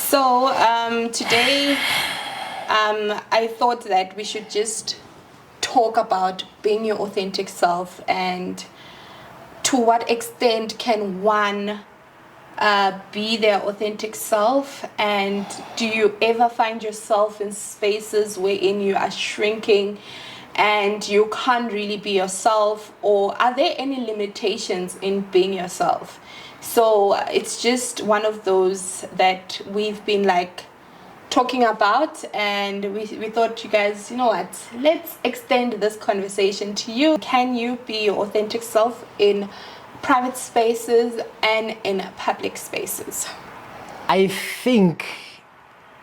So today, I thought that we should just talk about being your authentic self and to what extent can one be their authentic self, and do you ever find yourself in spaces wherein you are shrinking and you can't really be yourself, or are there any limitations in being yourself? So it's just one of those that we've been like talking about, and we thought, you guys, you know what, let's extend this conversation to you. Can you be your authentic self in private spaces and in public spaces? I think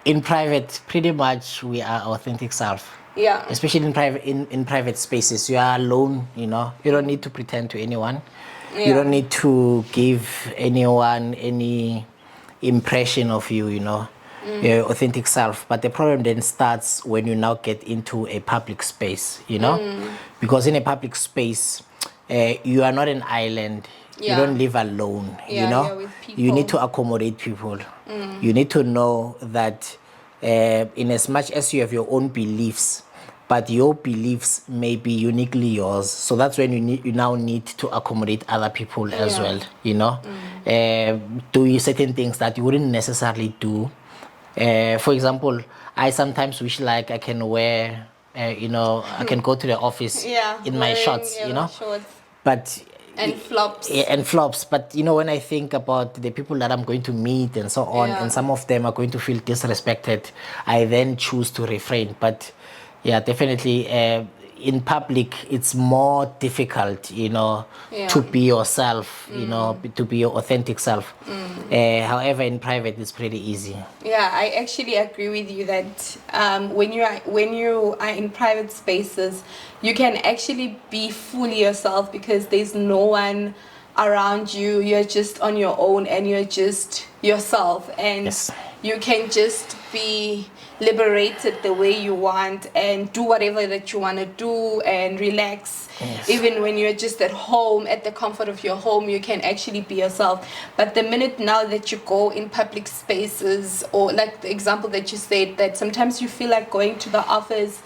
in private, pretty much we are authentic self. Yeah. Especially in private spaces, you are alone. You don't need to pretend to anyone. Yeah. You don't need to give anyone any impression of you. Your authentic self. But the problem then starts when you now get into a public space. Because in a public space, you are not an island. Yeah. You don't live alone. Yeah, you're with people. You need to accommodate people. You need to know that in as much as you have your own beliefs, but your beliefs may be uniquely yours. So that's when you now need to accommodate other people as well. Do certain things that you wouldn't necessarily do. For example, I sometimes wish like I can wear, I can go to the office in my shorts, shorts. But and flops. And flops. But when I think about the people that I'm going to meet and so on, and some of them are going to feel disrespected, I then choose to refrain. But yeah, definitely in public it's more difficult, to be yourself, to be your authentic self. However, in private it's pretty easy. Yeah, I actually agree with you that when you are in private spaces, you can actually be fully yourself because there's no one around you. You're just on your own and you're just yourself, and Yes. you can just be liberated the way you want and do whatever that you want to do and relax. Yes. Even when you're just at home, at the comfort of your home, you can actually be yourself. But the minute now that you go in public spaces, or like the example that you said, that sometimes you feel like going to the office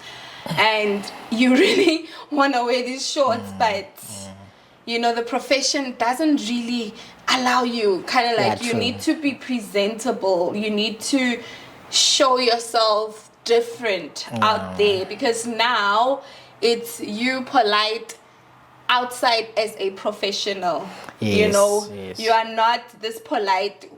and you really want to wear these shorts, but the profession doesn't really allow you. Kind of like, you need to be presentable, you need to show yourself different out there, because now it's you polite outside as a professional. Yes. You are not this polite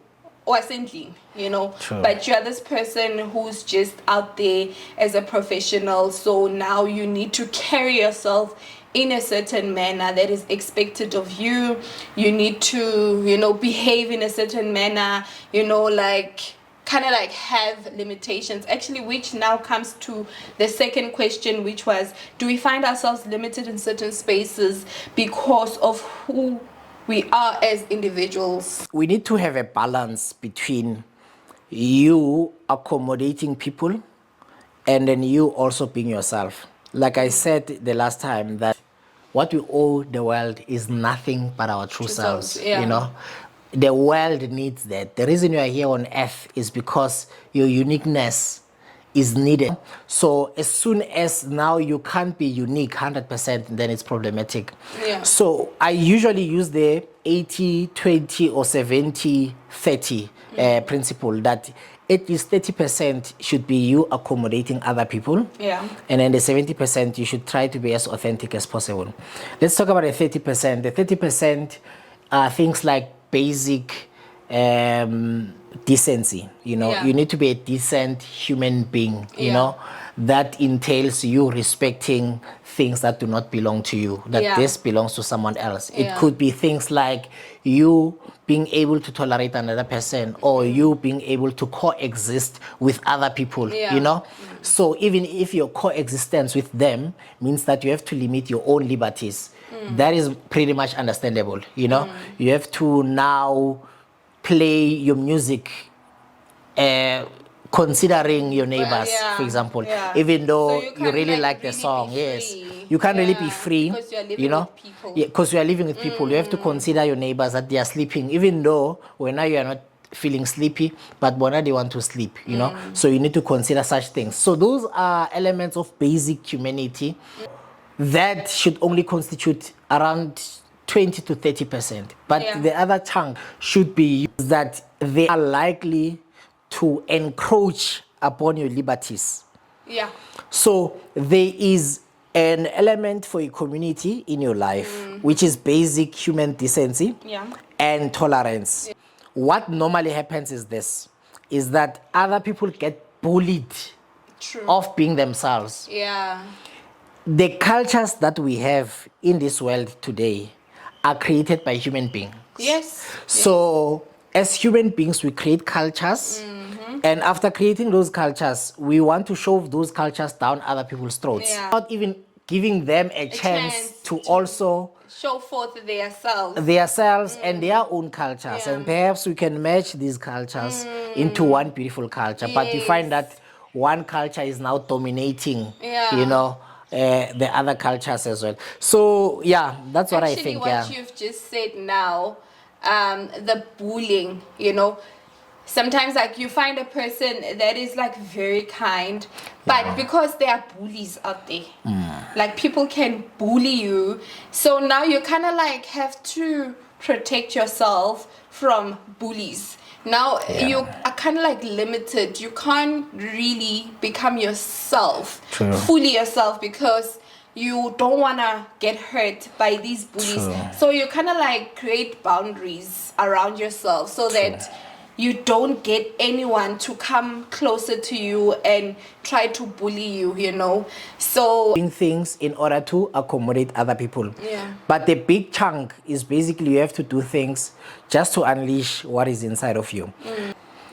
wasn't True. but you are this person who's just out there as a professional. So now you need to carry yourself in a certain manner that is expected of you. You need to behave in a certain manner, kind of like have limitations, actually, which now comes to the second question, which was, do we find ourselves limited in certain spaces because of who we are as individuals? We need to have a balance between you accommodating people and then you also being yourself. Like I said the last time, that what we owe the world is nothing but our true selves. Yeah. The world needs that. The reason you are here on earth is because your uniqueness is needed. So as soon as now you can't be unique 100%, then it's problematic. Yeah. So I usually use the 80-20 or 70-30 principle, that at least 30% should be you accommodating other people. Yeah. And then the 70% you should try to be as authentic as possible. Let's talk about the 30%. The 30% are things like basic decency. Yeah. You need to be a decent human being. Yeah. That entails you respecting things that do not belong to you, that this belongs to someone else. It could be things like you being able to tolerate another person, or you being able to coexist with other people. So even if your coexistence with them means that you have to limit your own liberties, that is pretty much understandable. You have to now play your music considering your neighbors, for example, even though so you really like the song. Yes, you can't really be free, because you're living with people. because you are living with people. You have to consider your neighbors, that they are sleeping, even though when now you are not feeling sleepy, but bona they want to sleep, you know. So you need to consider such things. So those are elements of basic humanity that should only constitute around 20 to 30%. But the other chunk should be that they are likely to encroach upon your liberties. Yeah. So there is an element for a community in your life, which is basic human decency and tolerance. Yeah. What normally happens is this, is that other people get bullied of being themselves. Yeah. The cultures that we have in this world today are created by human beings. Yes. So as human beings, we create cultures. And after creating those cultures, we want to shove those cultures down other people's throats. Yeah. Not even giving them a chance to also show forth themselves and their own cultures. And perhaps we can match these cultures into one beautiful culture. Yes. But you find that one culture is now dominating, you know, the other cultures as well. So yeah, that's what actually, I think. What you've just said now, the bullying, you know, sometimes like you find a person that is like very kind, but because there are bullies out there, like people can bully you, so now you kind of like have to protect yourself from bullies. Now you are kind of like limited. You can't really become yourself, fully yourself, because you don't want to get hurt by these bullies. So you kind of like create boundaries around yourself so that you don't get anyone to come closer to you and try to bully you, you know. So doing things in order to accommodate other people. Yeah. But the big chunk is basically you have to do things just to unleash what is inside of you.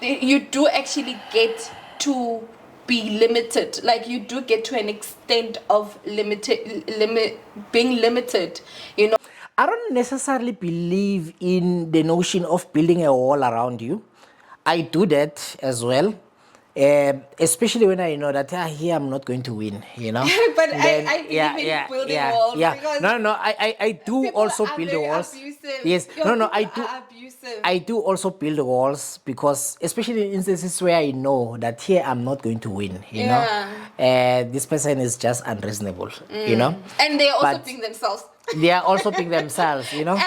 You do actually get to be limited. Like you do get to an extent of being limited, you know. I don't necessarily believe in the notion of building a wall around you. I do that as well, especially when I know that here I'm not going to win, you know. But then, I believe in building walls. Because I do also build the walls. Abusive. Yes, I do also build the walls because, especially in instances where I know that here I'm not going to win, you know. This person is just unreasonable, you know. And they're also being themselves. They are also being themselves, you know.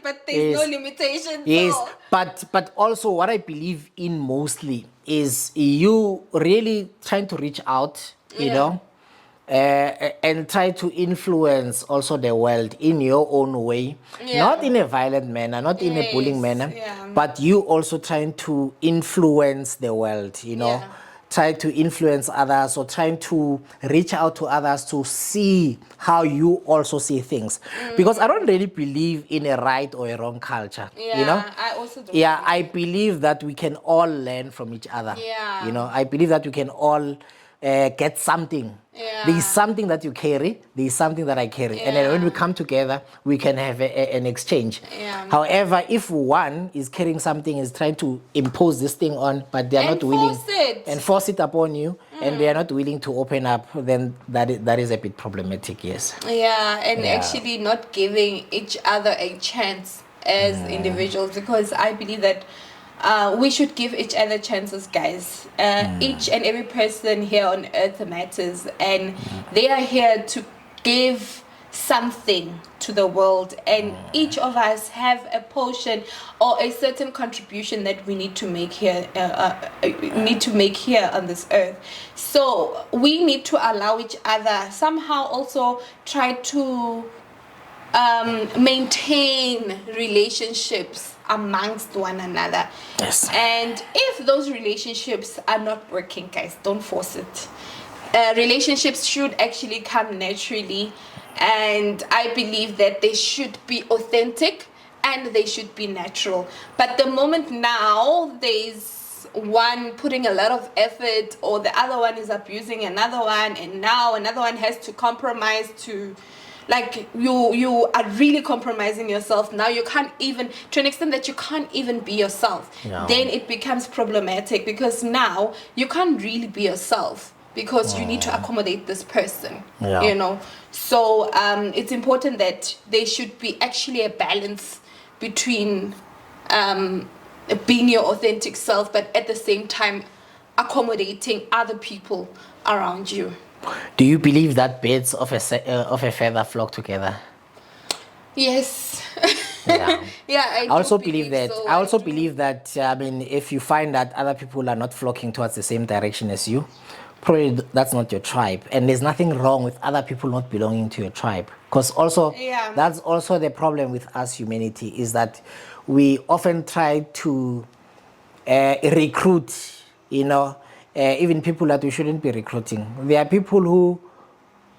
But there's no limitation. Yes, but also what I believe in mostly is you really trying to reach out, you know, and try to influence also the world in your own way, not in a violent manner, not in a bullying manner, but you also trying to influence the world, you know. Try to influence others or trying to reach out to others to see how you also see things. Because I don't really believe in a right or a wrong culture, you know? I also don't. Yeah, I believe that we can all learn from each other. You know, I believe that we can all get something. There is something that you carry, there is something that I carry. And then when we come together, we can have an exchange. However, if one is carrying something, is trying to impose this thing on, but they are not willing and force it upon you, and they are not willing to open up, then that is a bit problematic, yes. And actually not giving each other a chance as individuals, because I believe that we should give each other chances, guys. Each and every person here on earth matters, and they are here to give something to the world, and each of us have a portion or a certain contribution that we need to make here on this earth. So we need to allow each other, somehow also try to maintain relationships amongst one another. And if those relationships are not working, guys, don't force it. Relationships should actually come naturally, and I believe that they should be authentic and they should be natural. But the moment now there's one putting a lot of effort, or the other one is abusing another one, and now another one has to compromise to, like, you are really compromising yourself. Now you can't even, to an extent that you can't even be yourself. Then it becomes problematic, because now you can't really be yourself, because you need to accommodate this person, you know. So it's important that there should be actually a balance between being your authentic self, but at the same time accommodating other people around you. Do you believe that birds of a feather flock together? Yes. Yeah. Yeah, I do also believe that. so. I also do. believe that. I mean, if you find that other people are not flocking towards the same direction as you, probably that's not your tribe. And there's nothing wrong with other people not belonging to your tribe. Because also, Yeah. that's also the problem with us humanity is that we often try to recruit. Even people that we shouldn't be recruiting. There are people who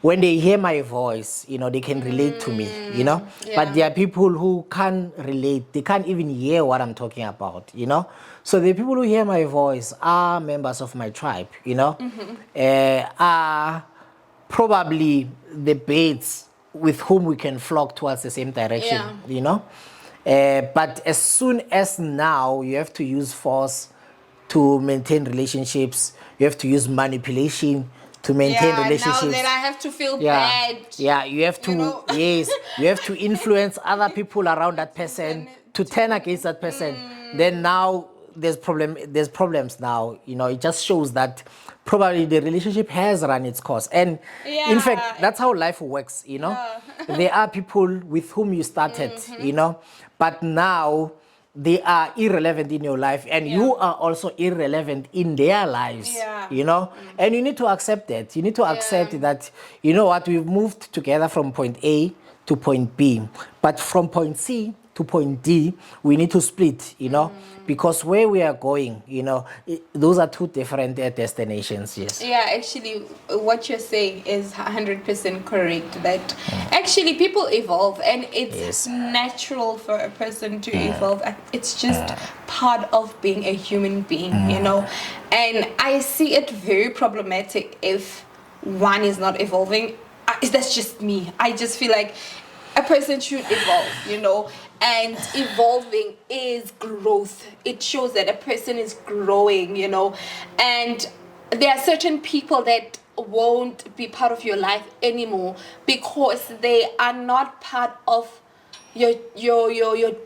when they hear my voice, they can relate to me, Yeah. But there are people who can't relate. They can't even hear what I'm talking about, So the people who hear my voice are members of my tribe, are probably the birds with whom we can flock towards the same direction, But as soon as now you have to use force to maintain relationships, you have to use manipulation to maintain relationships. Now that I have to feel bad. Yeah, you have to yes, you have to influence other people around that person to turn against that person. Then now there's problems now. It just shows that probably the relationship has run its course. And in fact, that's how life works, There are people with whom you started, but now they are irrelevant in your life and you are also irrelevant in their lives, and you need to accept that. You need to accept that, what, we've moved together from point A to point B, but from point C to point D, we need to split, because where we are going, those are two different destinations, yes. Yeah, actually, what you're saying is 100% correct. That actually people evolve, and it's natural for a person to evolve. It's just part of being a human being, And I see it very problematic if one is not evolving. That's just me. I just feel like a person should evolve, and evolving is growth. It shows that a person is growing, and there are certain people that won't be part of your life anymore because they are not part of your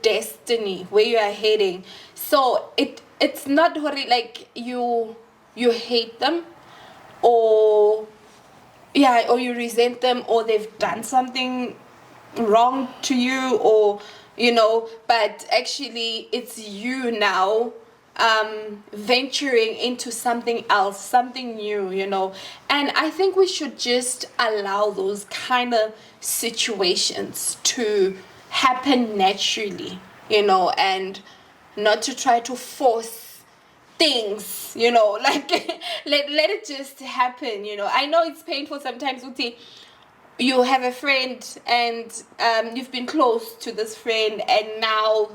destiny, where you are heading. So it's not really like you hate them, or you resent them, or they've done something wrong to you, or but actually it's you now venturing into something else, something new, and I think we should just allow those kind of situations to happen naturally, and not to try to force things, like let it just happen. I know it's painful sometimes, Uti. You have a friend and you've been close to this friend, and now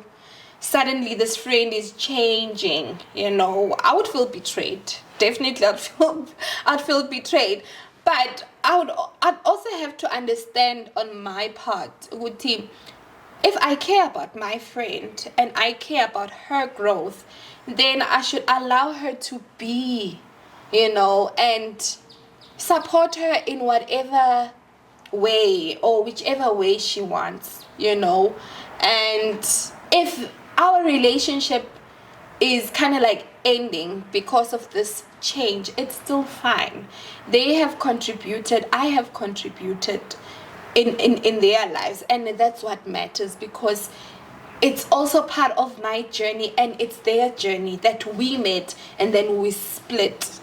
suddenly this friend is changing. I would feel betrayed. Definitely I'd feel betrayed. But I'd also have to understand on my part, Uti, if I care about my friend and I care about her growth, then I should allow her to be, and support her in whatever way or whichever way she wants, and if our relationship is kind of like ending because of this change, it's still fine. They have contributed, I have contributed in their lives, and that's what matters, because it's also part of my journey and it's their journey that we met and then we split.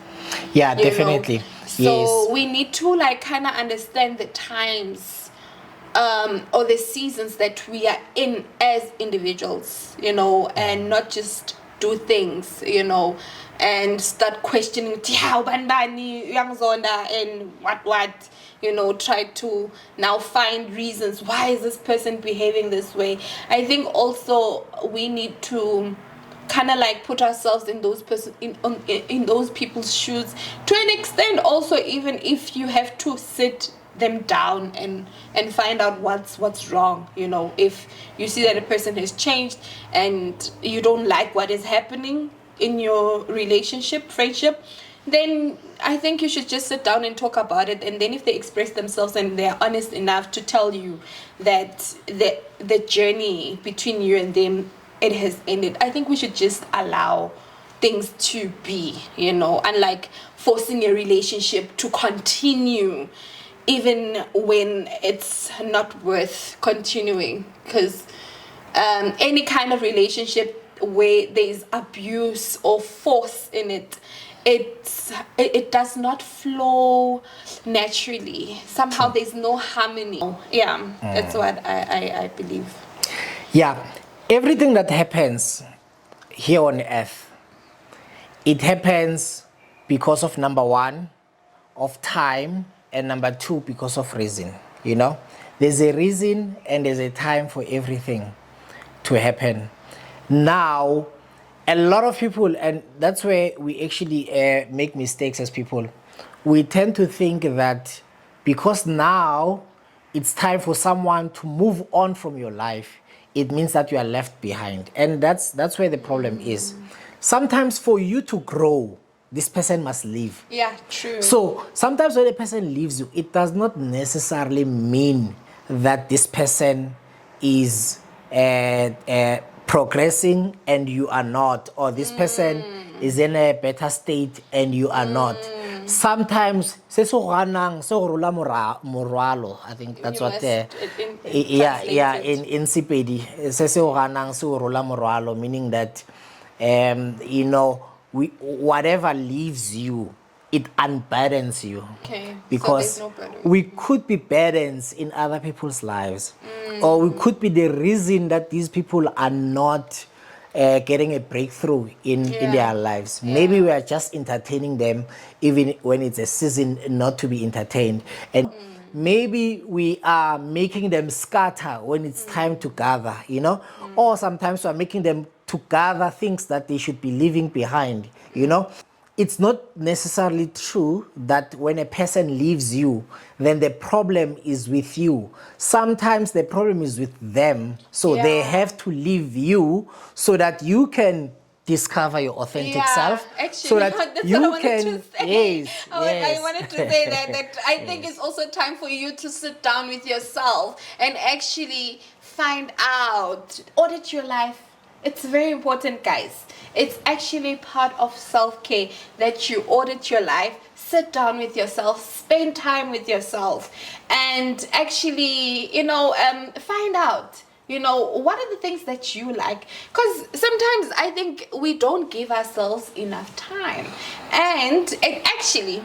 Yeah, definitely. So we need to kind of understand the times or the seasons that we are in as individuals, and not just do things, and start questioning how banbani yangzonda and what, try to now find reasons why is this person behaving this way. I think also we need to kind of put ourselves in those in those people's shoes to an extent, also, even if you have to sit them down and find out what's wrong. If you see that a person has changed and you don't like what is happening in your relationship, friendship, then I think you should just sit down and talk about it. And then if they express themselves and they're honest enough to tell you that the journey between you and them it has ended. I think we should just allow things to be, you know, unlike forcing a relationship to continue even when it's not worth continuing. Because any kind of relationship where there's abuse or force in it, it does not flow naturally. Somehow there's no harmony. Yeah, that's what I believe. Yeah, everything that happens here on earth, it happens because of number one, of time, and number two, because of reason. You know, there's a reason and there's a time for everything to happen. Now, a lot of people, and that's where we actually make mistakes as people. We tend to think that because now it's time for someone to move on from your life, it means that you are left behind. And that's where the problem is. Sometimes for you to grow, this person must leave. Yeah, true. So sometimes when a person leaves you, it does not necessarily mean that this person is progressing and you are not, or this person is in a better state and you are not. Sometimes I think that's what in Sepedi meaning that you know, whatever leaves you, it unburdens you. Okay, because so there's no burden. we could be burdens in other people's lives, or we could be the reason that these people are not getting a breakthrough in their lives. Maybe we are just entertaining them even when it's a season not to be entertained, and maybe we are making them scatter when it's time to gather, you know, or sometimes we are making them to gather things that they should be leaving behind, you know. It's not necessarily true that when a person leaves you, then the problem is with you. Sometimes the problem is with them. So they have to leave you so that you can discover your authentic self. Actually, so that that's you what I wanted can, to say. yes, I wanted to say that I think it's also time for you to sit down with yourself and actually find out, audit your life. It's very important, guys. It's actually part of self-care that you audit your life, sit down with yourself, spend time with yourself, and actually, you know, find out, you know, what are the things that you like. Because sometimes I think we don't give ourselves enough time. And it actually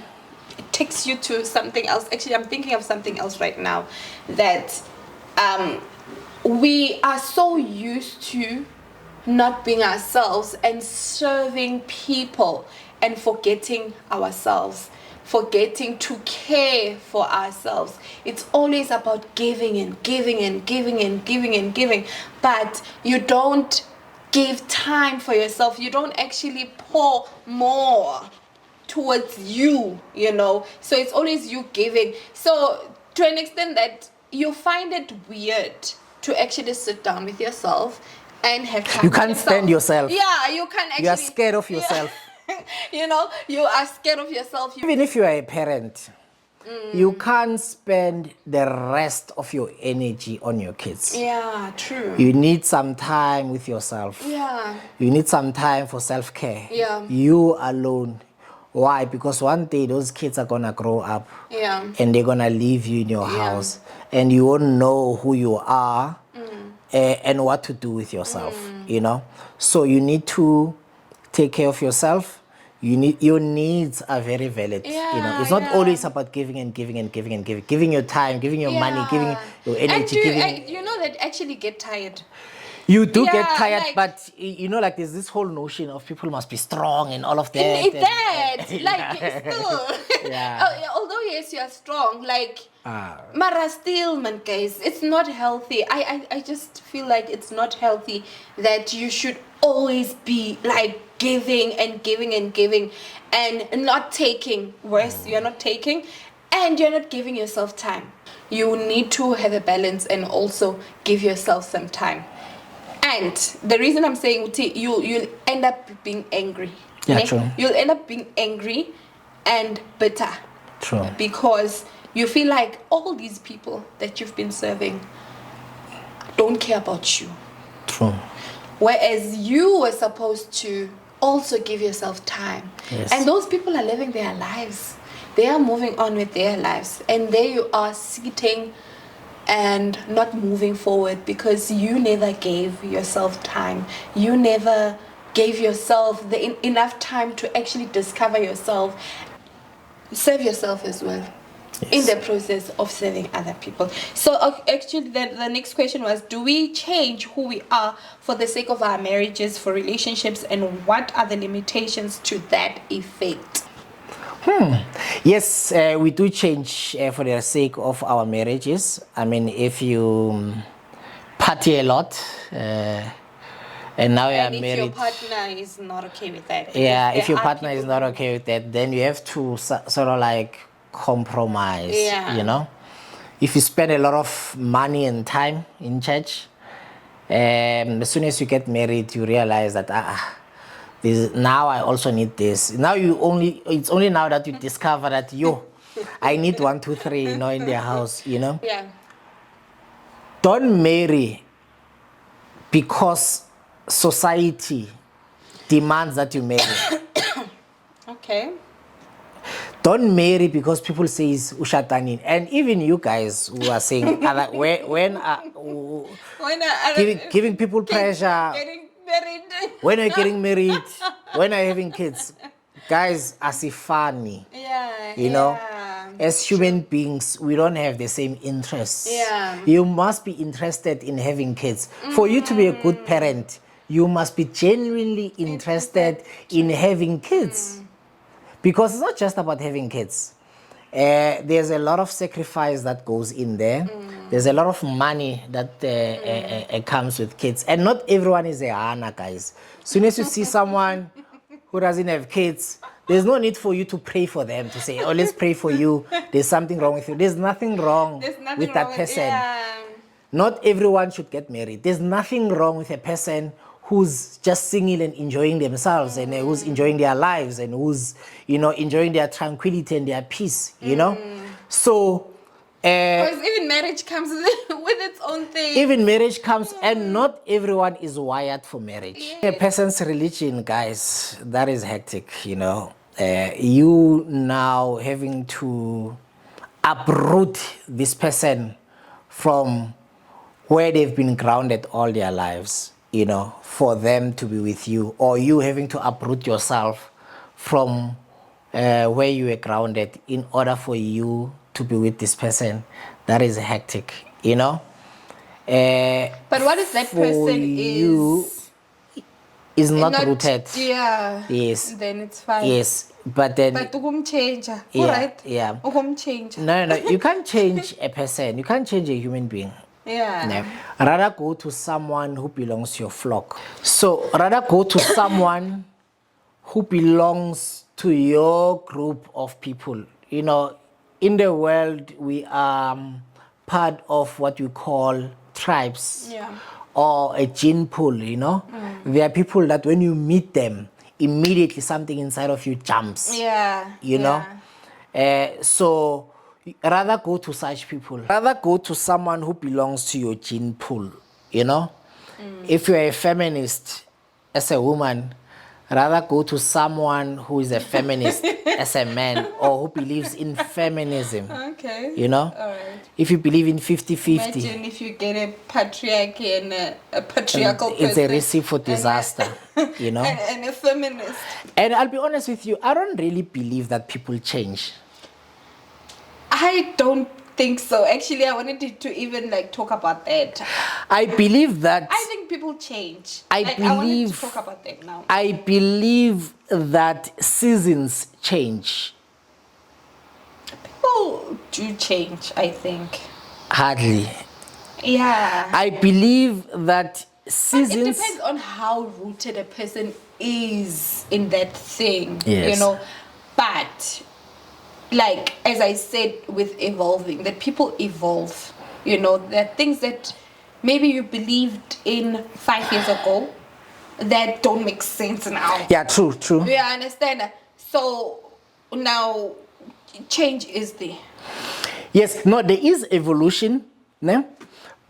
takes you to something else. Actually, I'm thinking of something else right now, that we are so used to not being ourselves and serving people and forgetting ourselves, forgetting to care for ourselves. It's always about giving and giving and giving and giving and giving, but you don't give time for yourself. You don't actually pour more towards you, you know. So it's always you giving. So to an extent that you find it weird to actually sit down with yourself and have time. You can't stand yourself. Yeah, you can actually. You are scared of yourself. You know, you are scared of yourself. Even if you are a parent, you can't spend the rest of your energy on your kids. Yeah, true. You need some time with yourself. Yeah. You need some time for self-care. Yeah. You alone. Why? Because one day those kids are gonna grow up. Yeah. And they're gonna leave you in your house, and you won't know who you are and what to do with yourself. You know, so you need to take care of yourself. You need, your needs are very valid. You know, it's not always about giving and giving and giving and giving. Giving your time, giving your money, giving your energy. And you know that actually get tired. You do get tired, like, but you know, like there's this whole notion of people must be strong and all of that. Still, although yes, you are strong, like, Mara still, man, guys, it's not healthy. I just feel like it's not healthy that you should always be like giving and giving and giving and not taking. Worse, you're not taking and you're not giving yourself time. You need to have a balance and also give yourself some time. And the reason I'm saying you'll end up being angry. Yeah, true. You'll end up being angry and bitter. True. Because you feel like all these people that you've been serving don't care about you. True. whereas you were supposed to also give yourself time. Yes. And those people are living their lives. They are moving on with their lives, and there you are sitting and not moving forward because you never gave yourself time. You never gave yourself enough time to actually discover yourself, serve yourself as well. Yes. In the process of serving other people. So actually the next question was, do we change who we are for the sake of our marriages, for relationships, and what are the limitations to that effect? Yes, we do change for the sake of our marriages. I mean, if you party a lot and now you are And if married, your partner is not okay with that. yeah, because if your there are partner is people not okay with that, then you have to sort of like compromise. Yeah. You know, if you spend a lot of money and time in church, as soon as you get married, you realize that now I also need this. Now it's only now that you discover that I need 1, 2, 3, in their house, Yeah. Don't marry because society demands that you marry. Okay. Don't marry because people say ushatanin. And even you guys who are saying giving people pressure, Getting married. when are you getting married, when are you having kids, guys, asifani. Yeah. As human beings, we don't have the same interests. Yeah. You must be interested in having kids. For you to be a good parent, you must be genuinely interested in having kids. Because it's not just about having kids. There's a lot of sacrifice that goes in there. There's a lot of money that comes with kids. And not everyone is a Hana, guys. Soon as you see someone who doesn't have kids, there's no need for you to pray for them, to say, oh, let's pray for you. There's something wrong with you. There's nothing wrong with that person. Not everyone should get married. There's nothing wrong with a person who's just single and enjoying themselves and who's enjoying their lives and who's, enjoying their tranquility and their peace, So, because even marriage comes with its own thing. Even marriage comes, and not everyone is wired for marriage. A person's religion, guys, that is hectic, you now having to uproot this person from where they've been grounded all their lives, for them to be with you, or you having to uproot yourself from where you were grounded in order for you to be with this person. That is hectic, But what if that person is not rooted? Yeah. Yes. Then it's fine. Yes, but then. But change. Yeah. Right? Yeah. Change. No. You can't change a person. You can't change a human being. Yeah. No. Rather go to someone who belongs to your flock. So rather go to someone who belongs to your group of people. In the world, we are part of what we call tribes, or a gene pool, There are people that when you meet them, immediately something inside of you jumps. So rather go to such people. Rather go to someone who belongs to your gene pool, If you're a feminist as a woman, rather go to someone who is a feminist as a man, or who believes in feminism. Okay. All right. If you believe in 50-50. Imagine if you get a patriarchy and a patriarchal person. It's a recipe for disaster, And a feminist. And I'll be honest with you, I don't really believe that people change. I don't think so. Actually, I wanted to even talk about that. I believe that. I think people change. I wanted to talk about that now. I believe that seasons change. People do change, I think. Hardly. Yeah. I believe that seasons. But it depends on how rooted a person is in that thing. Yes. But as I said with evolving, that people evolve. There are things that maybe you believed in 5 years ago that don't make sense now. Yeah, true. Yeah, I understand. So now change is there. Yes, no, there is evolution, no?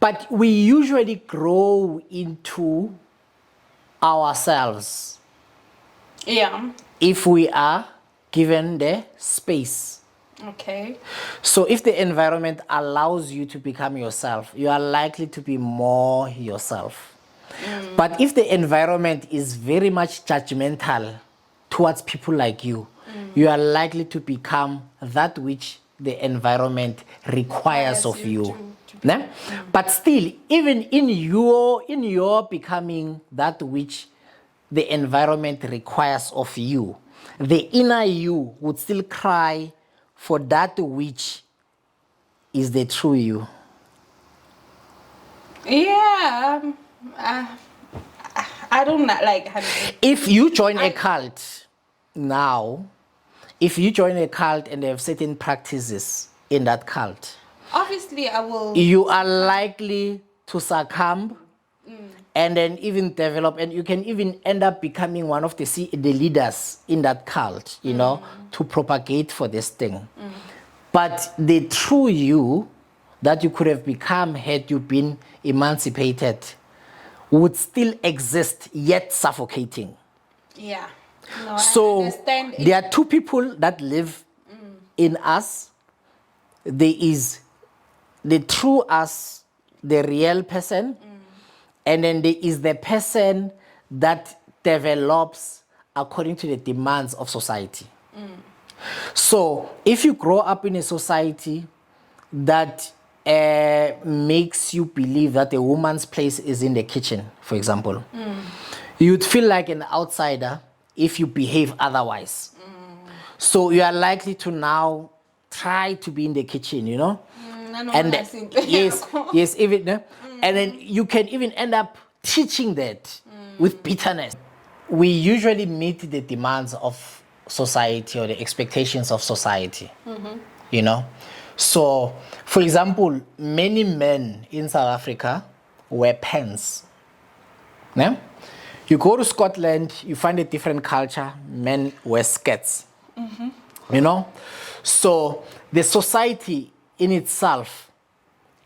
But we usually grow into ourselves. Yeah. If we are given the space. Okay. So if the environment allows you to become yourself, you are likely to be more yourself. But if the environment is very much judgmental towards people like you, you are likely to become that which the environment requires of you. to be. Né? But still, even in your becoming that which the environment requires of you, the inner you would still cry for that which is the true you. Yeah. I don't know, like. If you join a cult now, if you join a cult and they have certain practices in that cult, Obviously, I will. you are likely to succumb and then even develop, and you can even end up becoming one of the leaders in that cult, you know, to propagate for this thing. But the true you that you could have become had you been emancipated would still exist, yet suffocating. Yeah. No, I So understand. there are two people that live in us. There is the true us, the real person, and then there is the person that develops according to the demands of society. So if you grow up in a society that makes you believe that a woman's place is in the kitchen, for example, you'd feel like an outsider if you behave otherwise. So you are likely to now try to be in the kitchen, you know? And yes, even and then you can even end up teaching that with bitterness. We usually meet the demands of society or the expectations of society, you know. So, for example, many men in South Africa wear pants. Yeah? You go to Scotland, you find a different culture. Men wear skirts. You know, so the society in itself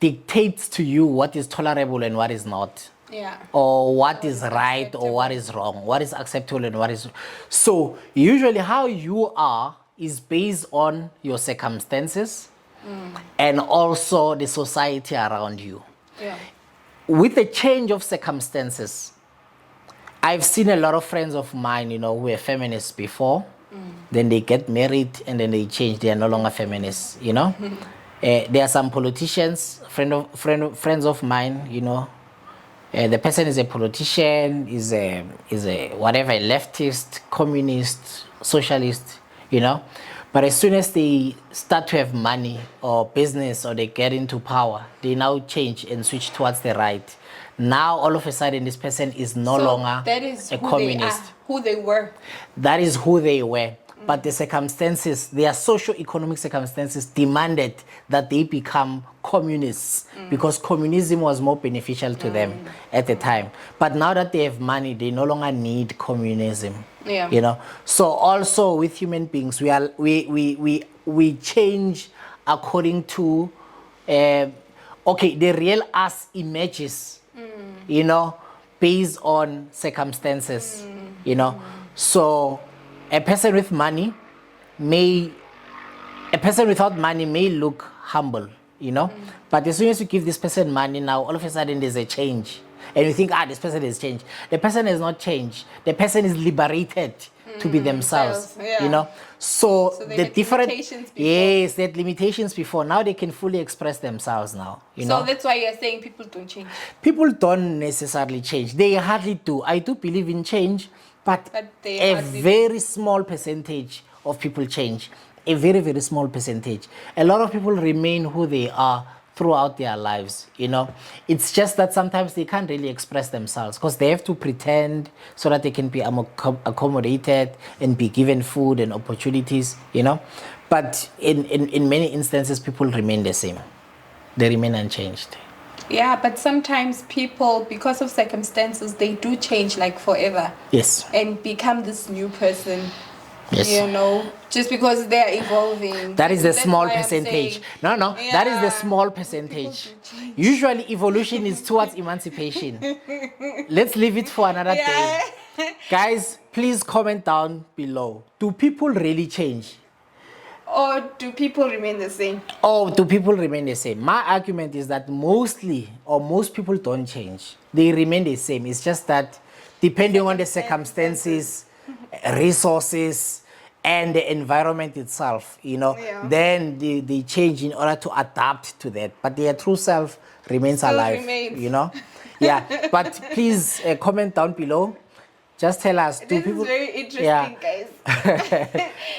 dictates to you what is tolerable and what is not. Yeah. Or what is right or what is wrong, what is acceptable and what is. So usually how you are is based on your circumstances and also the society around you. Yeah. With the change of circumstances, I've seen a lot of friends of mine, you know, who were feminists before. Then they get married and then they change. They are no longer feminists, you know. There are some politicians, friends of mine, you know. The person is a politician, is a whatever, a leftist, communist, socialist, you know. But as soon as they start to have money or business or they get into power, they now change and switch towards the right. Now all of a sudden this person is no longer that is a who communist. They are, who they were. That is who they were. But the circumstances, their socio-economic circumstances demanded that they become communists because communism was more beneficial to them at the time. But now that they have money, they no longer need communism. Yeah. You know. So also with human beings, we change according to the real us emerges, you know, based on circumstances, you know. So a person with money a person without money may look humble, you know. But as soon as you give this person money now, all of a sudden there's a change. And you think, this person has changed. The person has not changed. The person is liberated to be themselves, you know. So the different limitations before. Yes, they had limitations before. Now they can fully express themselves now, you know. So that's why you're saying people don't change. People don't necessarily change. They hardly do. I do believe in change, but a very small percentage of people change. A very, very small percentage. A lot of people remain who they are throughout their lives, you know. It's just that sometimes they can't really express themselves because they have to pretend so that they can be accommodated and be given food and opportunities, you know. But in many instances, people remain the same. They remain unchanged. Yeah, but sometimes people, because of circumstances, they do change like forever. Yes. And become this new person Yes. You know, just because they're evolving. That is the That's small why I'm percentage. saying, No, that is the yeah, small people percentage. do change. Usually evolution is towards emancipation. Let's leave it for another day. Yeah. Guys, please comment down below. Do people really change? Or do people remain the same? Or do people remain the same? My argument is that mostly or most people don't change. They remain the same. It's just that depending on the circumstances, resources, and the environment itself, you know, Yeah. then they change in order to adapt to that. But their true self remains Still alive, remains. you know? Yeah, but please comment down below. Just tell us, do This people... is very interesting, Yeah. guys.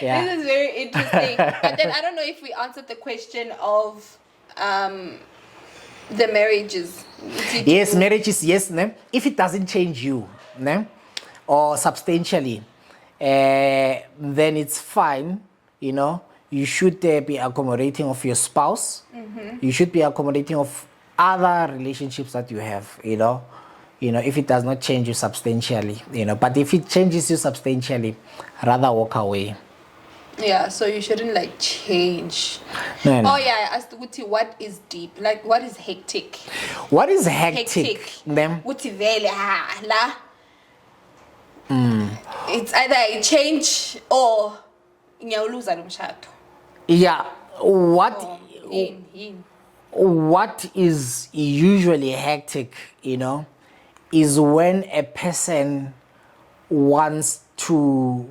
Yeah. This is very interesting. But then I don't know if we answered the question of the marriages. Yes, marriages, yes. Ne? If it doesn't change you, ne? Or substantially, then it's fine, you know. You should be accommodating of your spouse. You should be accommodating of other relationships that you have, you know. You know, if it does not change you substantially, you know. But if it changes you substantially, rather walk away. Yeah, so you shouldn't like change. No, no. Oh yeah, I asked Uti, what is deep? Like what is hectic? What is hectic? Them? Uti vele la. It's either a change or ngiyawuluza lo mshado. Yeah. Yini. What is usually hectic, you know, is when a person wants to,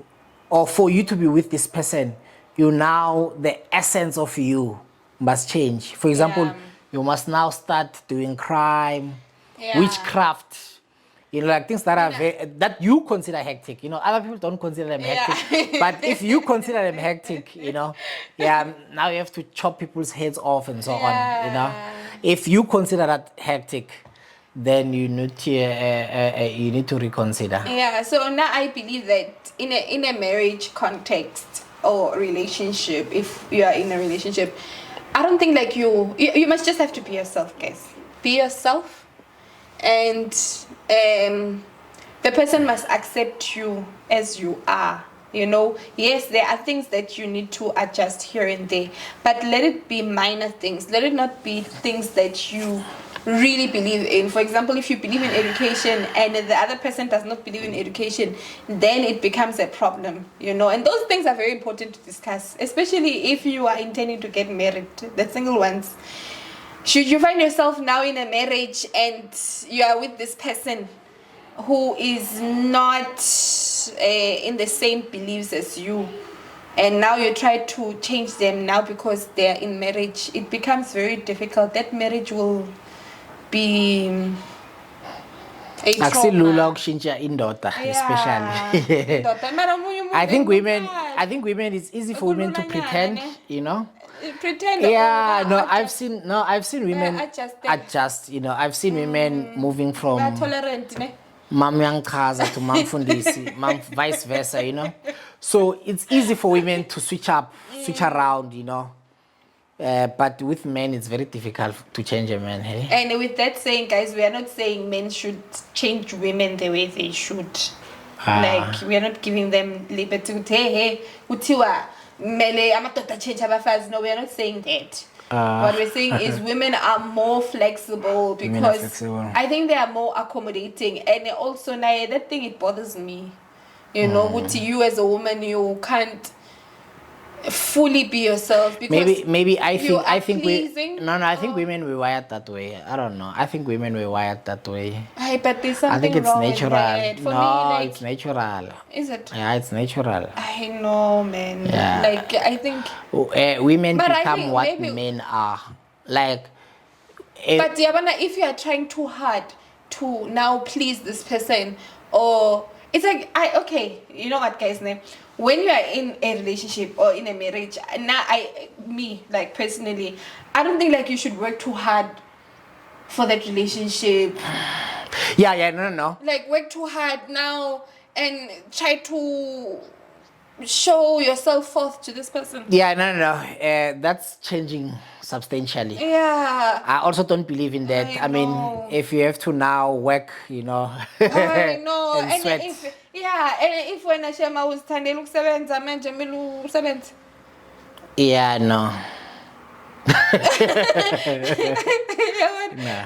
or for you to be with this person, the essence of you must change. For example, Yeah. you must now start doing crime, Yeah. witchcraft, you know, like things that are that you consider hectic. You know, other people don't consider them hectic, but if you consider them hectic, you know, now you have to chop people's heads off and so on. You know, if you consider that hectic, then you need to reconsider. Yeah, so now I believe that in a marriage context or relationship, if you are in a relationship, I don't think like you must just have to be yourself, guys. Be yourself, and the person must accept you as you are. You know, yes, there are things that you need to adjust here and there, but let it be minor things. Let it not be things that you really believe in. For example, if you believe in education and the other person does not believe in education, then it becomes a problem, you know. And those things are very important to discuss, especially if you are intending to get married, the single ones. Should you find yourself now in a marriage and you are with this person who is not in the same beliefs as you, and now you try to change them now because they are in marriage, it becomes very difficult. That marriage will be a trauma. Especially. I think women it's easy for women to pretend, you know. Pretend. Yeah, I've seen women adjust, you know. I've seen women moving from tolerant, ne? Mam Yankaza to Mam Fundisi, Mam vice versa, you know. So it's easy for women to switch around, you know. But with men, it's very difficult to change a man. Hey? And with that saying, guys, we are not saying men should change women the way they should. Like, we are not giving them liberty. Hey, utiwa mele amadoda change abafazi. No, we are not saying that. What we're saying is women are more flexible because I think they are more accommodating. And also, that thing, it bothers me. You know, you as a woman, you can't fully be yourself because maybe I think I think women were wired that way. I don't know. I think women were wired that way. But there's something I think it's wrong natural. With that. For me, like, it's natural. Is it? Yeah, it's natural. I know, man. Yeah. Like I think women become what men are. Like but Yabana, if you are trying too hard to now please this person, or it's like okay, you know what, guys, name when you are in a relationship or in a marriage, now like personally, I don't think like you should work too hard for that relationship. Yeah, no. Like work too hard now and try to show yourself forth to this person. Yeah, no. That's changing substantially. Yeah. I also don't believe in that. I mean, if you have to now work, you know. I know. and sweat. If Yeah, and if when Shema was standing, look seven, Jamilu seven. Yeah, no.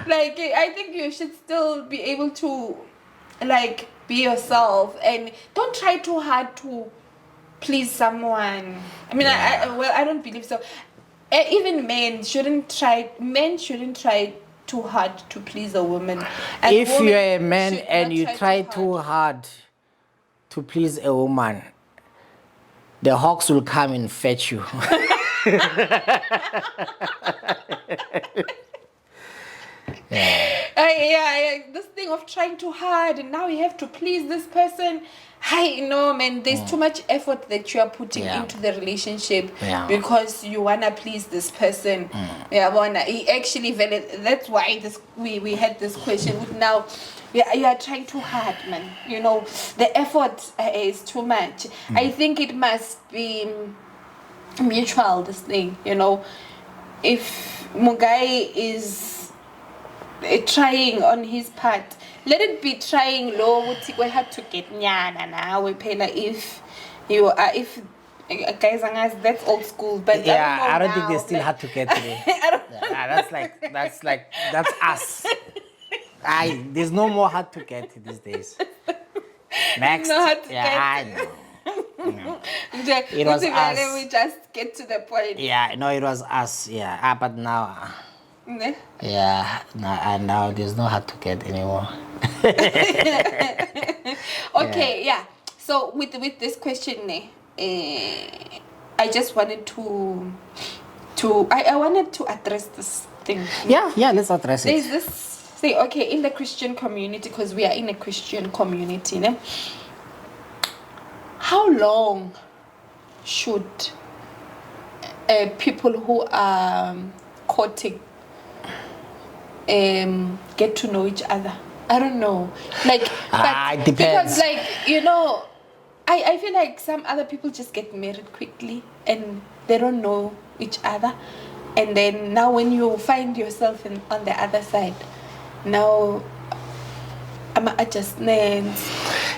Like, I think you should still be able to, like, be yourself and don't try too hard to please someone. I mean, I don't believe so. Even men shouldn't try too hard to please a woman. And If women you're a man should and not you try too hard to please a woman, the hawks will come and fetch you. This thing of trying too hard and now you have to please this person. I know, man, there's too much effort that you are putting into the relationship because you wanna please this person. Actually, that's why we had this question. Now, you are trying too hard, man. You know, the effort is too much. I think it must be mutual. This thing, you know, if Mugai is trying on his part, let it be trying low. We have to get nyana now. We pay like if you are if guys and that's old school. But I don't think they still had to get today. That's us. There's no more hard to get these days. Next, I know. It was us. We just get to the point. Yeah, no, it was us. Yeah, but now. Now there's no hard to get anymore. Okay, so with this question, I just wanted to I wanted to address this thing. Let's address it. There's this thing, okay, in the Christian community, because we are in a Christian community, né? How long should people who are courting get to know each other? I don't know, like, but it depends. Because, like, you know, I feel like some other people just get married quickly and they don't know each other, and then now when you find yourself on the other side, now I'm adjustments.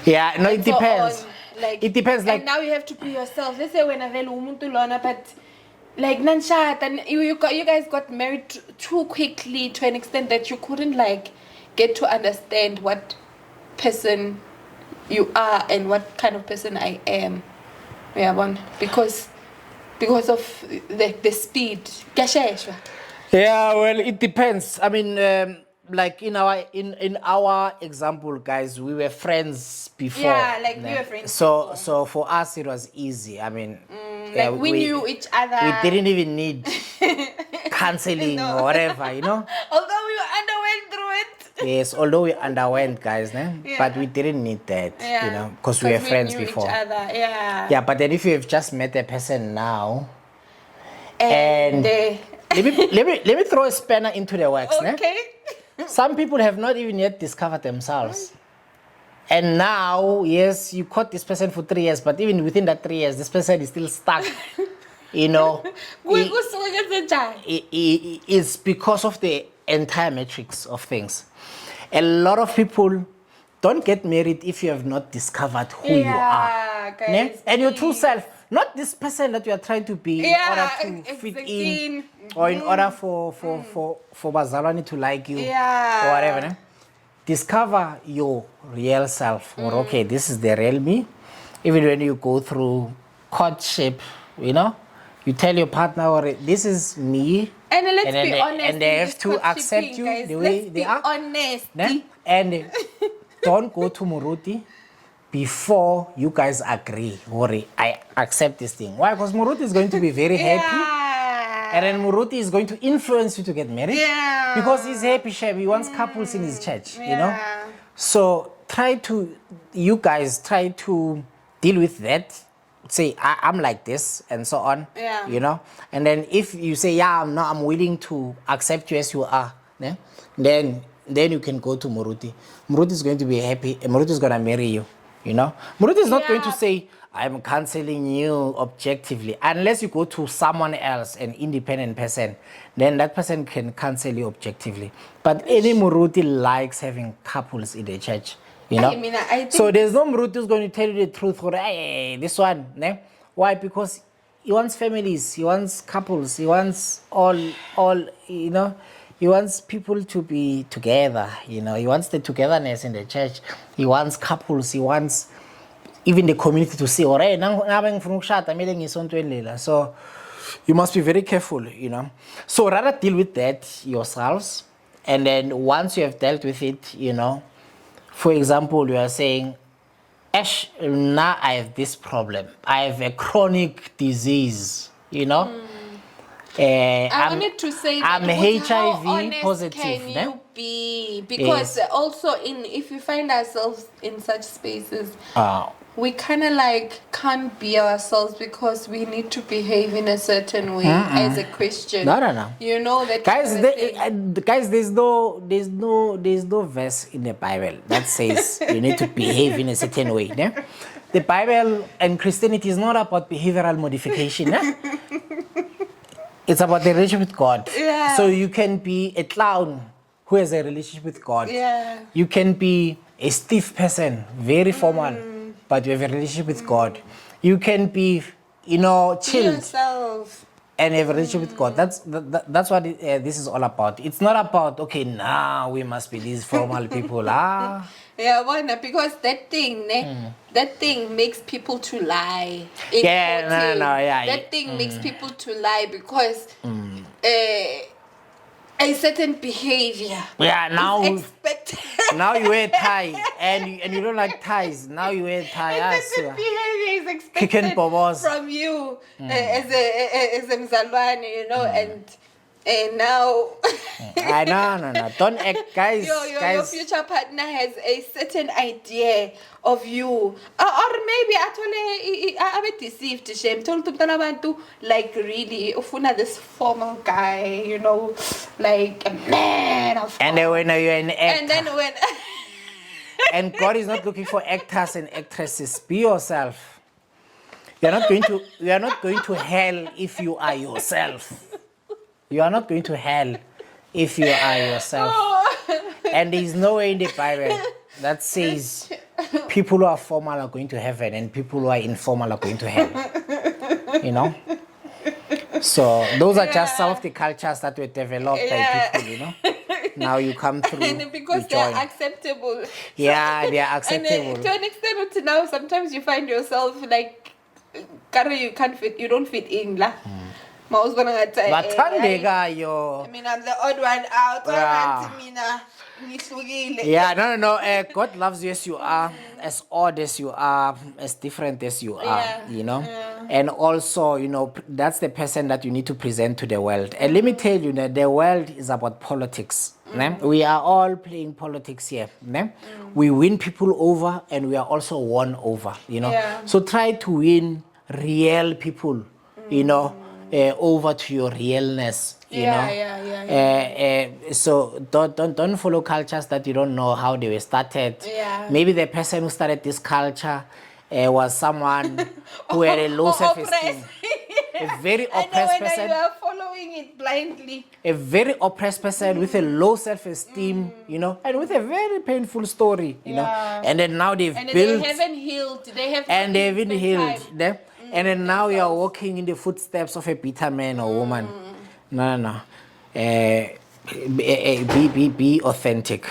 It depends. Like, it depends. Like, and now you have to be yourself. Let's say when I lona, but like nanshat, and you guys got married too quickly to an extent that you couldn't like get to understand what person you are and what kind of person I am. Because of the speed. Well, it depends. I mean, like in our example, guys, we were friends before. We were friends. So for us it was easy. I mean, we knew each other. We didn't even need counseling or whatever, you know. Although we underwent through it. Yes, although we underwent, guys, but we didn't need that, you know, because we were friends before. Each other, but then if you have just met a person now, and let me throw a spanner into the works. Okay. Some people have not even yet discovered themselves. And now, yes, you caught this person for 3 years, but even within that 3 years, this person is still stuck. You know, it's because of the entire matrix of things. A lot of people don't get married if you have not discovered who you are. Guys, and your true self. Not this person that you are trying to be in order to fit in, or in order for Bazalwane to like you, or whatever. Discover your real self. Or okay, this is the real me. Even when you go through courtship, you know, you tell your partner, or this is me. And let's be honest. And they have to accept you guys. the way they are. Honest. And don't go to Muruti before you guys agree, or I accept this thing. Why? Because Muruti is going to be very happy. And then Muruti is going to influence you to get married. Because he's happy, he wants couples in his church, you know. So you guys try to deal with that. Say, I'm like this, and so on, you know. And then if you say, I'm willing to accept you as you are, then you can go to Muruti. Muruti is going to be happy, and Muruti is going to marry you. You know, Muruti is not going to say, I'm counseling you objectively. Unless you go to someone else, an independent person, then that person can counsel you objectively. But any Muruti likes having couples in the church. You know? I mean, I think so there's no Mrutu who's going to tell you the truth. For hey, this one, ne? Why? Because he wants families, he wants couples, he wants all, you know, he wants people to be together. You know, he wants the togetherness in the church. He wants couples. He wants even the community to see. So you must be very careful. You know. So rather deal with that yourselves, and then once you have dealt with it, you know. For example, you are saying, Ash, now I have this problem. I have a chronic disease, you know. I wanted to say that, I'm but how HIV honest positive. can Ne? you be? Because also if we find ourselves in such spaces, we kind of like can't be ourselves because we need to behave in a certain way as a Christian. No. You know that Guys, kind of thing. guys, there's no verse in the Bible that says you need to behave in a certain way. Ne? The Bible and Christianity is not about behavioral modification. Ne? It's about the relationship with God. Yeah. So you can be a clown who has a relationship with God. Yeah. You can be a stiff person, very formal, but you have a relationship with God. You can be, you know, Be chilled yourself. and have a relationship with God. That's what this is all about. It's not about, okay, now we must be these formal people. Yeah, why not? Because that thing, that thing makes people to lie. Yeah, no, yeah. That thing makes people to lie because a certain behavior is expected. Now you wear tie and you don't like ties. Now you wear tie. A certain behavior is Kick and expected bobos. from you as a Mzalwane, you know, and now No. Don't act, guys. your future partner has a certain idea of you, or maybe actually I be deceived. Shame told to like really ufuna this formal guy, you know, like a man of. And then when you're an actor, and then when and God is not looking for actors and actresses. Be yourself. You are not going to hell if you are yourself. You are not going to hell if you are yourself. And there is nowhere in the Bible that says people who are formal are going to heaven and people who are informal are going to hell. You know? So those are just some of the cultures that were developed by people, you know? Now you come through. And because they are acceptable. Yeah, they are acceptable. And to an extent, up to now, sometimes you find yourself like, you can't fit, you don't fit in. I mean, I'm the odd one out. Yeah, no. God loves you as you are, as odd as you are, as different as you are, you know. And also, you know, that's the person that you need to present to the world. And let me tell you that the world is about politics. We are all playing politics here. We win people over and we are also won over, you know. So try to win real people, you know, over to your realness, you know. So don't follow cultures that you don't know how they were started. Maybe the person who started this culture was someone who had a low self-esteem. A very oppressed person. You are following it blindly. A very oppressed person with a low self-esteem, you know, and with a very painful story, you know. And then now they've built. They haven't healed. They haven't healed. And then now you are walking in the footsteps of a bitter man or woman. No. Be authentic.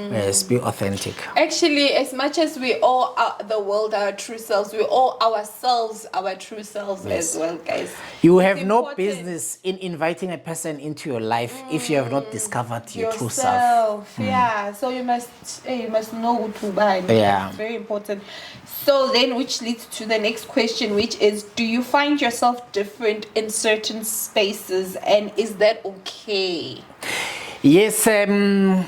Yes, be authentic. Actually, as much as we all the world our true selves, we all ourselves our true selves as well, guys. You have no business in inviting a person into your life if you have not discovered your true self. Yeah, so you must know who to buy. Yeah, it's very important. So then, which leads to the next question, which is, do you find yourself different in certain spaces, and is that okay? Yes,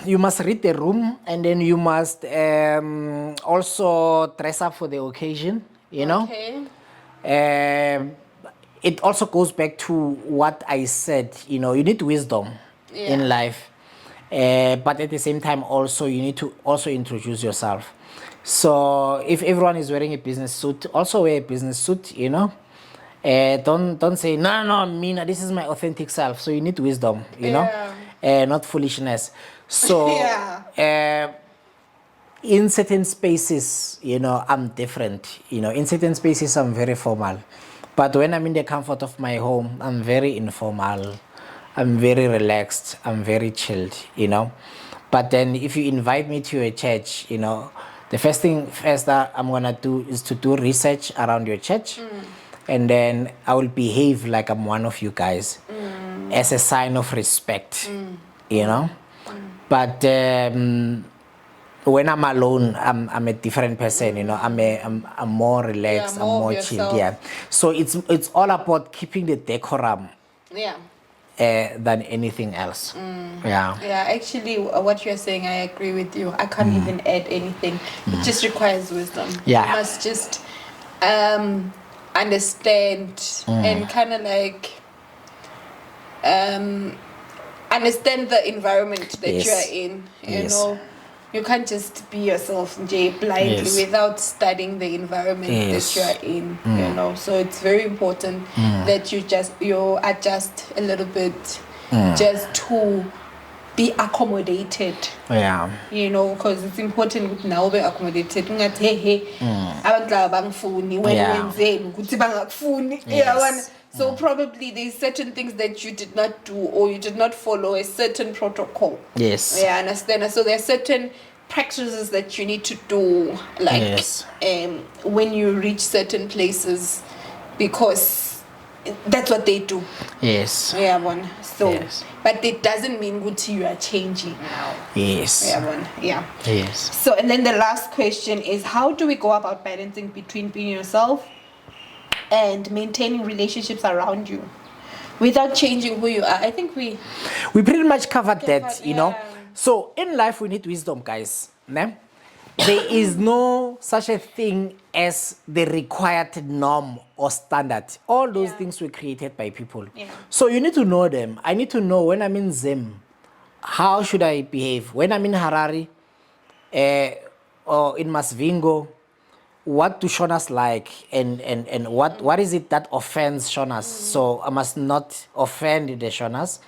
you must read the room, and then you must also dress up for the occasion, you know. Okay. It also goes back to what I said, you know, you need wisdom in life. But at the same time, also, you need to also introduce yourself. So if everyone is wearing a business suit, also wear a business suit, you know. Don't say, no, Mina, this is my authentic self. So you need wisdom, you know. Not foolishness. So in certain spaces, you know, I'm different. You know, in certain spaces, I'm very formal. But when I'm in the comfort of my home, I'm very informal. I'm very relaxed. I'm very chilled, you know. But then if you invite me to a church, you know, the first thing first that I'm going to do is to do research around your church. And then I will behave like I'm one of you guys as a sign of respect, you know. But when I'm alone, I'm a different person, you know. I'm more relaxed, Yeah, I'm more of more chilled, yourself. yeah. So it's all about keeping the decorum Yeah. than anything else. Yeah. Yeah, actually, what you're saying, I agree with you. I can't even add anything. It just requires wisdom. Yeah. You must just understand and kind of like understand the environment that Yes. you are in. You Yes. know, you can't just be yourself blindly Yes. without studying the environment Yes. that you are in. You know, so it's very important that you adjust a little bit just to be accommodated. Yeah. You know, because it's important ukuthi nawe be accommodated ungathi hey abantu laba bangifuni wena Yeah. wenzeni ukuthi bangakufuni. Yes. So probably there's certain things that you did not do or you did not follow a certain protocol. Yes. Yeah, understand. So there are certain practices that you need to do, like Yes. when you reach certain places, because that's what they do. Yes. Yeah, one. So, Yes. but it doesn't mean good you are changing now. Yes. Yeah, one. Yeah. Yes. So, and then the last question is, how do we go about balancing between being yourself and maintaining relationships around you without changing who you are? I think we pretty much covered that, Covered, you know. yeah. So in life we need wisdom, guys. Ne? There is no such a thing as the required norm or standard. All those things were created by people. Yeah. So you need to know them. I need to know when I'm in Zim, how should I behave? When I'm in Harare or in Masvingo, what do Shonas like and what is it that offends Shonas? So I must not offend the Shonas.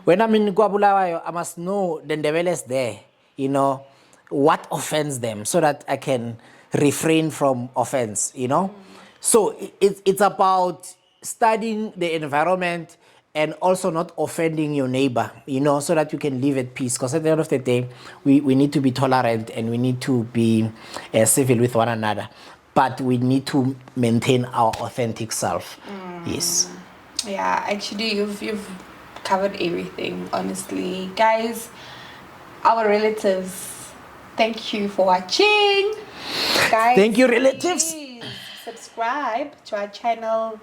When I'm in Guabulawayo, I must know the Ndebeles there, you know, what offends them so that I can refrain from offense, you know. So it's about studying the environment and also not offending your neighbor, you know, so that you can live at peace. Because at the end of the day, we need to be tolerant and we need to be civil with one another. But we need to maintain our authentic self. Yes. Yeah, actually, you've covered everything. Honestly, guys, our relatives, thank you for watching. Guys, Thank you, relatives. please subscribe to our channel.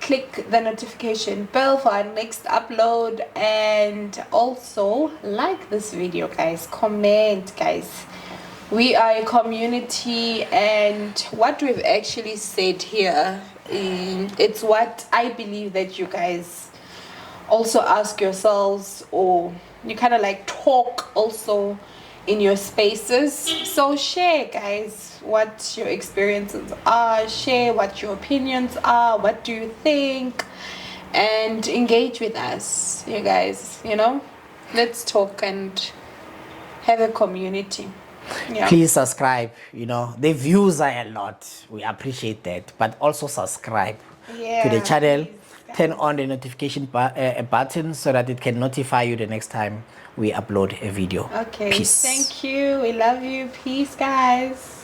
Click the notification bell for our next upload, and also like this video, guys. Comment, guys. We are a community, and what we've actually said here, it's what I believe that you guys also ask yourselves, or you kind of like talk also in your spaces. So share, guys, what your experiences are, share what your opinions are, what do you think, and engage with us, you guys. You know, let's talk and have a community. Yeah. Please subscribe, you know, the views are a lot, we appreciate that, but also subscribe to the Yeah, channel. please, Turn on the notification button so that it can notify you the next time we upload a video. Okay, Peace. thank you, we love you, peace, guys.